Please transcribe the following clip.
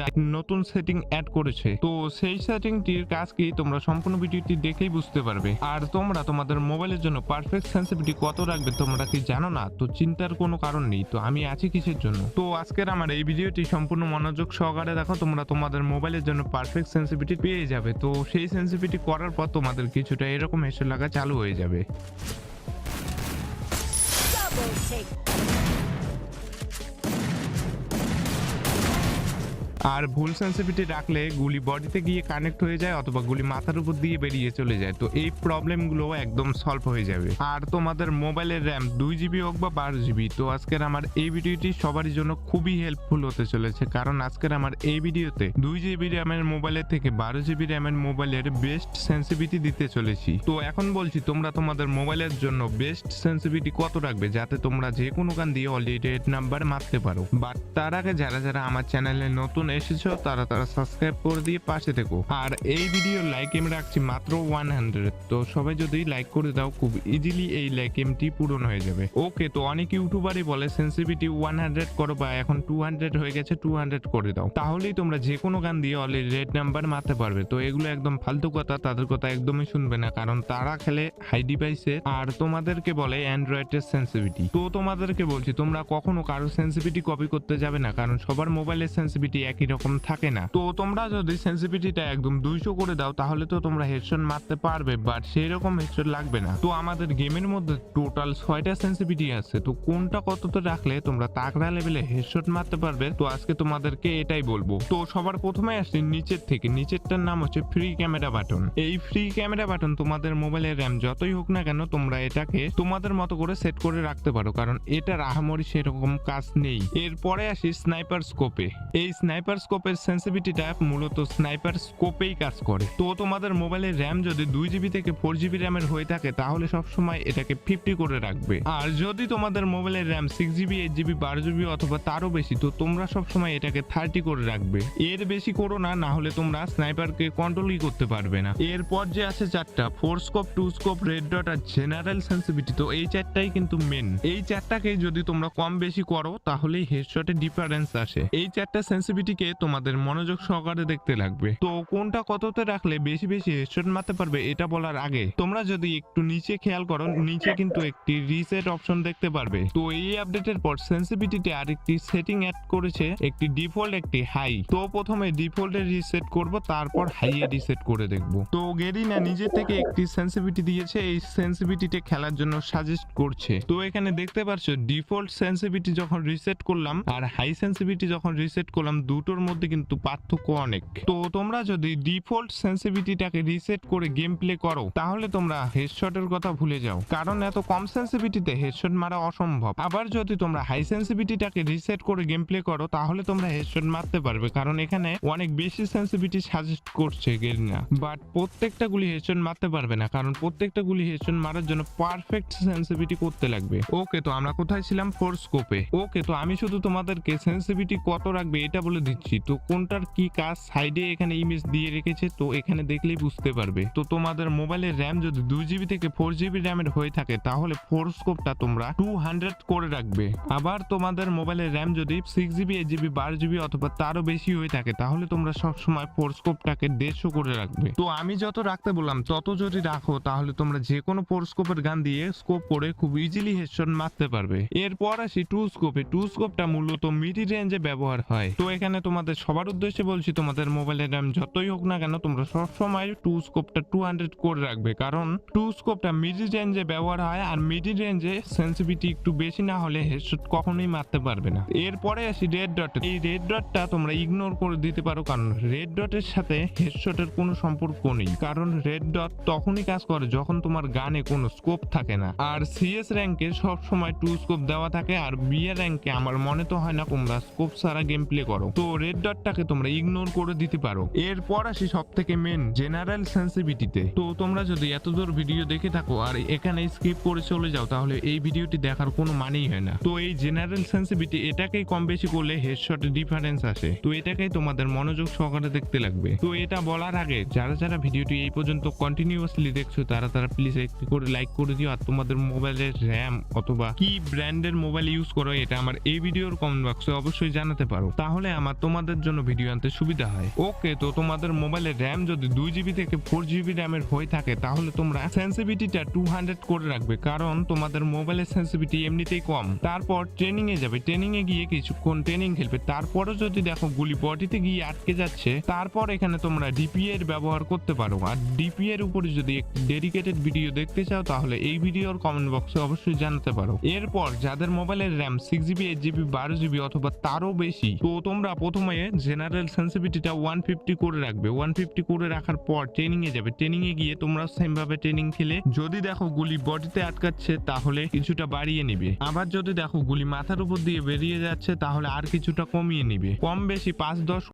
একটা নতুন setting add করেছে। তো সেই সেটিংটির কাজ কি তোমরা সম্পূর্ণ ভিডিওটি দেখেই বুঝতে পারবে। আর তোমরা তোমাদের মোবাইলের জন্য পারফেক্ট সেন্সিটিভিটি কত রাখবে তোমরা কি জানো না? তো চিন্তার কোনো কারণ নেই। তো আমি আছি কিসের জন্য? তো আজকের আমার এই ভিডিওটি সম্পূর্ণ মনোযোগ সহকারে দেখো, তোমরা তোমাদের মোবাইলের জন্য পারফেক্ট সেন্সিটিভিটি পেয়ে যাবে। তো সেই সেন্সিটিভিটি করার পর তোমাদের কিছুটা এরকম হেডশট লাগা চালু হয়ে যাবে। Double take. আর ভুল সেন্সিটিভিটি রাখলে গুলি বডিতে গিয়ে কানেক্ট হয়ে যায় অথবা গুলি মাথার উপর দিয়ে বেরিয়ে চলে যায়। তো এই প্রবলেমগুলো একদম সলভ হয়ে যাবে। আর তোমাদের মোবাইলের র্যাম 2 GB হোক বা 12 GB, তো আজকের আমার এই ভিডিওটি সবারই জন্য খুবই হেল্পফুল হতে চলেছে। কারণ আজকের আমার এই ভিডিওতে 2 GB র্যামের মোবাইলের থেকে 12 GB র্যামের মোবাইলের বেস্ট সেন্সিটিভিটি দিতে চলেছি। তো এখন বলছি তোমরা তোমাদের মোবাইলের জন্য বেস্ট সেন্সিটিভিটি কত রাখবে যাতে তোমরা যে কোনো গান দিয়ে অলরেডি রেড নাম্বার মারতে পারো। বাট তার আগে যারা আমার চ্যানেলে নতুন এসেছো তারা সাবস্ক্রাইব করে দিয়ে পাশে থেকো। আর এই ভিডিও লাইক এম রাখছি মাত্র 100। তো সবাই যদি লাইক করে দাও খুব ইজিলি এই লাইক এমটি পূরণ হয়ে যাবে। ওকে, তো অনেক ইউটিউবারই বলে সেন্সিটিভিটি 100 করো বা এখন 200 হয়ে গেছে 200 করে দাও, তাহলেই তোমরা যে কোনো গান দিয়ে অলরেডি রেড নাম্বার মারতে পারবে। তো এগুলো একদম ফালতু কথা, তাদের কথা একদমই শুনবে না, কারণ তারা খেলে হাই ডিভাইসে আর তোমাদেরকে বলে অ্যান্ড্রয়েডের সেন্সিটিভিটি। তো তোমাদেরকে বলছি তোমরা কখনো কারো সেন্সিটিভিটি কপি করতে যাবে না, কারণ সবার মোবাইলের সেন্সিটিভিটি একই রকম থাকে না। তো তোমরা যদি সেন্সিটিভিটিটা একদম 200 করে দাও তাহলে তো তোমরা হেডশট মারতে পারবে, বাট সেই রকম হেডশট লাগবে না। তো আমাদের গেমের মধ্যে টোটাল 6টা সেন্সিটিভিটি আছে, তো কোনটা কততে রাখলে তোমরা তাগড়া লেভেলে হেডশট মারতে পারবে, তো আজকে তোমাদেরকে এটাই বলবো। তো সবার প্রথমে আসছি নিচের থেকে। নিচেরটার নাম হচ্ছে ফ্রি ক্যামেরা বাটন। এই ফ্রি ক্যামেরা বাটন তোমাদের মোবাইলের র্যাম যতই হোক না কেন তোমরা এটাকে তোমাদের মতো করে সেট করে রাখতে পারো, কারণ এটার আহামরি সেরকম কাজ নেই। এরপরে আসি স্নাইপার স্কোপে। এই স্নাইপার স্কোপের সেন্সিটিভিটিটা মূলত স্নাইপার স্কোপেই কাজ করে। তো তোমাদের মোবাইলের র্যাম যদি 2 GB থেকে 4 GB র্যামের হয়ে থাকে তাহলে সবসময় এটাকে 50 করে রাখবে। আর যদি তোমাদের মোবাইলের র্যাম 6 GB 8 GB 12 GB অথবা তারও বেশি, তো তোমরা সবসময় এটাকে 30 করে রাখবে। এর বেশি করো না, না হলে তোমরা স্নাইপারকে কন্ট্রোলই করতে পারবে না। এরপর যে আছে 4টা 4 স্কোপ 2 স্কোপ রেড ডট আর জেনারেল সেন্সিটিভিটি। তো এই 4টাই কিন্তু মেন। এই 4টাকে যদি তোমরা কম বেশি করো তাহলেই হেডশটে ডিফারেন্স আসে। এই 4টা সেন্সিটিভিটিকে তোমাদের মনোযোগ সহকারে দেখতে লাগবে। তো কোনটা কততে রাখলে বেশি বেশি হেডশট মারতে পারবে এটা বলার আগে তোমরা যদি একটু নিচে খেয়াল করো, নিচে কিন্তু একটি রিসেট অপশন দেখতে পারবে। তো এই আপডেটের পর সেন্সিটিভিটিতে আরেকটি সেটিং অ্যাড করেছে, একটি ডিফল্ট একটি হাই। তো প্রথমে ডিফল্টে রিসেট করব, তারপর হাইয়ে রিসেট করে দেখব। তো গেরিনা নিজে থেকে একটি সেন্সিটিভিটি দিয়েছে, এই সেন্সিটিভিটিতে খেলার জন্য সাজেস্ট করছে। তো এখানে দেখতে পাচ্ছ ডিফল্ট সেন্সিটিভিটি যখন রিসেট করলাম আর হাই সেন্সিটিভিটি যখন রিসেট করলাম দুটোর মধ্যে কিন্তু পার্থক্য অনেক। তো তোমরা যদি ডিফল্ট সেন্সিটিভিটিটাকে রিসেট করে গেম প্লে করো তাহলে তোমরা হেডশটের কথা ভুলে যাও, কারণ এত কম সেন্সিটিভিটিতে হেডশট মারা অসম্ভব। আবার যদি তোমরা হাই সেন্সিটিভিটিটাকে রিসেট করে গেম প্লে করো তাহলে তোমরা হেডশট মারতে পারবে, কারণ এখানে অনেক বেশি সেন্সিটিভিটি সাজেস্ট করছে গেরিনা। বাট প্রত্যেকটা গুলি হেডশট মারতে পারবে না, কারণ প্রত্যেকটা গুলি হেডশট মারার জন্য পারফেক্ট সেন্সিটিভিটি করতে লাগবে। ওকে, তো আমরা কোথায় ছিলাম? 4 স্কোপে। ওকে, তো আমি শুধু তোমাদেরকে সেন্সিটিভিটি কত রাখবে এটা বলে দিচ্ছি। তো কোনটার কি কাজ সাইডে এখানে ইমেজ দিয়ে রেখেছে, তো এখানে দেখলেই বুঝতে পারবে। তো তোমাদের মোবাইলের র্যাম যদি 2 GB থেকে 4 GB র্যামের হয়ে থাকে তাহলে 4 স্কোপটা তোমরা 200 করে রাখবে। আবার তোমাদের মোবাইলের র্যাম যদি 6 GB 8 GB 12 GB অথবা তারও বেশি হয়ে থাকে তাহলে তোমরা সবসময় 4 স্কোপটাকে 150 করে রাখবে। তো আমি যত রাখতে বললাম তত যদি রাখো তাহলে তোমরা যে কোনো 4 স্কোপের গান দিয়ে স্কোপ করে খুব ইজিলি হেডশট মারতে পারবে। এরপর আসি 2 স্কোপে। 2 স্কোপটা মূলত মিড রেঞ্জে ব্যবহার হয়। তো এখানে তোমাদের সবার উদ্দেশ্যে বলছি তোমাদের মোবাইলের র্যাম যতই হোক না কেন তোমরা সবসময় 2 স্কোপটা 200 করে রাখবে, কারণ 2 স্কোপটা মিড রেঞ্জে ব্যবহার হয় আর মিড রেঞ্জে সেন্সিটিভিটি একটু বেশি না হলে হেডশট কখনোই মারতে পারবে না। এরপরে আসি রেড ডট। এই রেড ডটটা তোমরা ইগনোর করে দিতে পারো, কারণ রেড ডটের সাথে হেডশটের কোনো সম্পর্ক নেই, কারণ রেড ডট তখনই কাজ করে যখন তোমার গানে কোনো স্কোপ থাকে না। আর সিএস র্যাঙ্কে সব সময় 2 স্কোপ দেওয়া থাকে, আর বিএ র্যাঙ্কে আমার মনে তো হয় না তোমরা স্কোপ ছাড়া গেম প্লে করো। তো রেড ডটটাকে তোমরা ইগনোর করে দিতে পারো। এরপর আসি সব থেকে মেন জেনারেল সেন্সিটিভিটিতে। তো তোমরা যদি এতদূর ভিডিও দেখে থাকো আর এখানে স্কিপ করে চলে যাও তাহলে এই ভিডিওটি দেখার কোনো মানেই হয় না। তো এই জেনারেল সেন্সিটিভিটি এটাকেই কম বেশি করলে হেডশটে ডিফারেন্স আসে। তো এটাকেই তোমাদের মনোযোগ সহকারে দেখতে লাগবে। তো এটা বলার আগে যারা ভিডিওটি এই পর্যন্ত কন্টিনিউয়াসলি দেখছো তারা প্লিজ একটু করে লাইক করে দিও। আর তোমাদের মোবাইলের র্যাম অথবা কি ব্র্যান্ডের মোবাইল ইউজ করো এটা আমার এই ভিডিওর কমেন্ট বক্সে অবশ্যই জানাতে পারো, তাহলে আমার তোমাদের জন্য ভিডিও আনতে সুবিধা হয়। ওকে, তো তোমাদের মোবাইলের র্যাম যদি 2GB থেকে 4GB র্যামের হয়ে থাকে তাহলে তোমরা সেন্সিটিভিটিটা 200 করে রাখবে, কারণ তোমাদের মোবাইলের সেন্সিটিভিটি এমনিতেই কম। তারপর ট্রেনিং এ যাবে, ট্রেনিং এ গিয়ে কিছুক্ষণ ট্রেনিং খেলবে, তারপরও যদি দেখো গুলি বডিতে গিয়ে আটকে যাচ্ছে, তারপর এখানে তোমরা ডিপিএ এর ব্যবহার করতে পারো। আর ডিপিএ এর উপরে যদি একটি ডেডিকেটেড ভিডিও দেখতে চাও তাহলে এই ভিডিওর কমেন্ট বক্সে অবশ্যই জানাতে পারো। এরপর যাদের মোবাইলের র্যাম 6GB 8GB 12GB অথবা তারও বেশি, তো তোমরা প্রথমে জেনারেল সেন্সিটিভিটিটা 150 করে রাখবে। 150 করে রাখার পর ট্রেনিং এ যাবে, ট্রেনিং এ গিয়ে তোমরা সেম ভাবে ট্রেনিং খেলে যদি দেখো গুলি বডিতে আটকাচ্ছে তাহলে কিছুটা বাড়িয়ে নিবে, আবার যদি দেখো গুলি মাথার উপর দিয়ে বেরিয়ে যাচ্ছে তাহলে আর কিছুটা কমিয়ে নিবে। কম বেশি 5-10